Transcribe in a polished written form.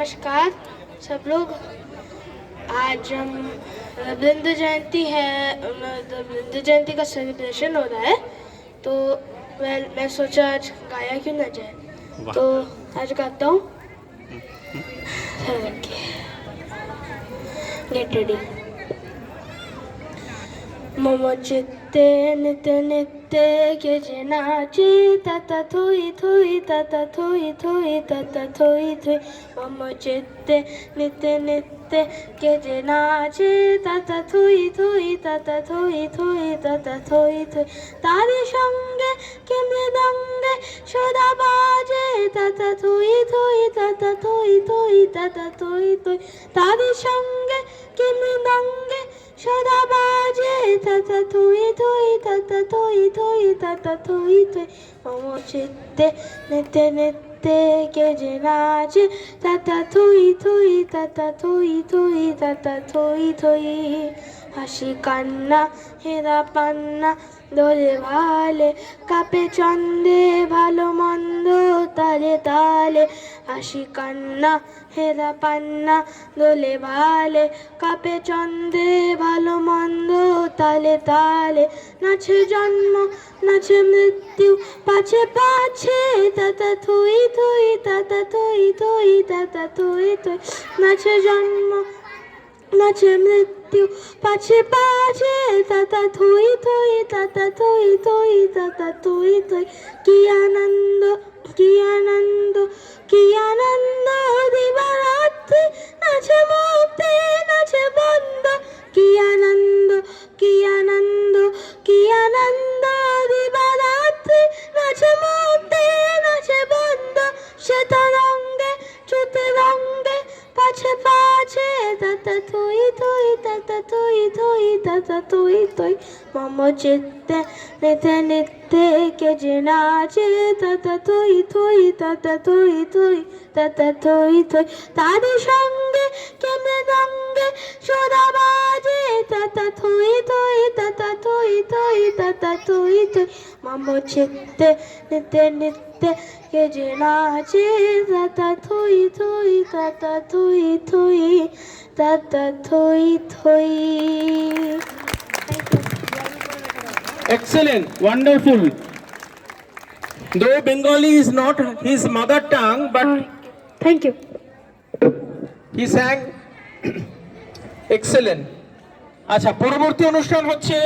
नमस्कार सब लोग। आज हम रविंद्र जयंती है, रविंद्र जयंती का सेलिब्रेशन हो रहा है, तो मैं सोचा आज गाया क्यों ना जाए, तो आज गाता हूँ। Get ready. मम चित्ते नित्य नित्य के नाचे तत थोई थोई तत थोई थोई तत थोई थोई। मम चित्ते नित्य नित्य के नाचे तत थोई थोई तत थोई थोई तत थोई थोई। तारे संगे के मृदंगे सदा बाजे तत थोई थोई तत थोई थोई तत थोई थोई। तारे संगे के मृदंगे सदा बाजे तत थोई थोई तत थोई थोई तत थोई थोई। मम चित्ते नित्य नित्य के नाचे तत थोई थोई तत थोई थोई तत थोई थोई। হাসি কান্না হেরা পান্না দোলে ভালে কাপে চন্দে ভালো মন্দ তালে তালে। হাসি কান্না হেরা পান্না দোলে ভালে কাপে চন্দে ভালো মন্দ তালে তালে। নাচে জন্ম নাচে মৃত্যু পাছে পাছে তত থুই থুই তত থুই থুই তত থুই থুই। নাচে জন্ম নাচে মৃত্যু পাছে পাছে তত থুই থুই তত থুই থুই তত থুই থুই। কি আনন্দ কি আনন্দ কি আনন্দ দিবারাত্রি নাচে মুক্তি নাচে বন্ধ। কি আনন্দ কি আনন্দ কি আনন্দ দিবারাত্রি নাচে মুক্তি নাচে বন্ধ। শ্বেত রঙ্গে চ্যুত রঙ্গে পাছে পাছে তত থুই থুই তত থুই থুই তত থুই থুই। মম চিত্তে নিত্য নিত্য কে নাচে তত থুই থুই তত থুই থুই তত থুই থুই। তাদের সঙ্গে কে মৃদঙ্গে সদা বাজে তত থুই থুই তত থুই থুই তত থুই থুই। মম চিত্তে নিত্য নিত্য কে নাচে তত থুই থুই তত থুই থুই তত থুই থুই। Excellent, wonderful. Though Bengali is not his mother tongue, but thank you. he sang excellent. আচ্ছা, পরবর্তী অনুষ্ঠান হচ্ছে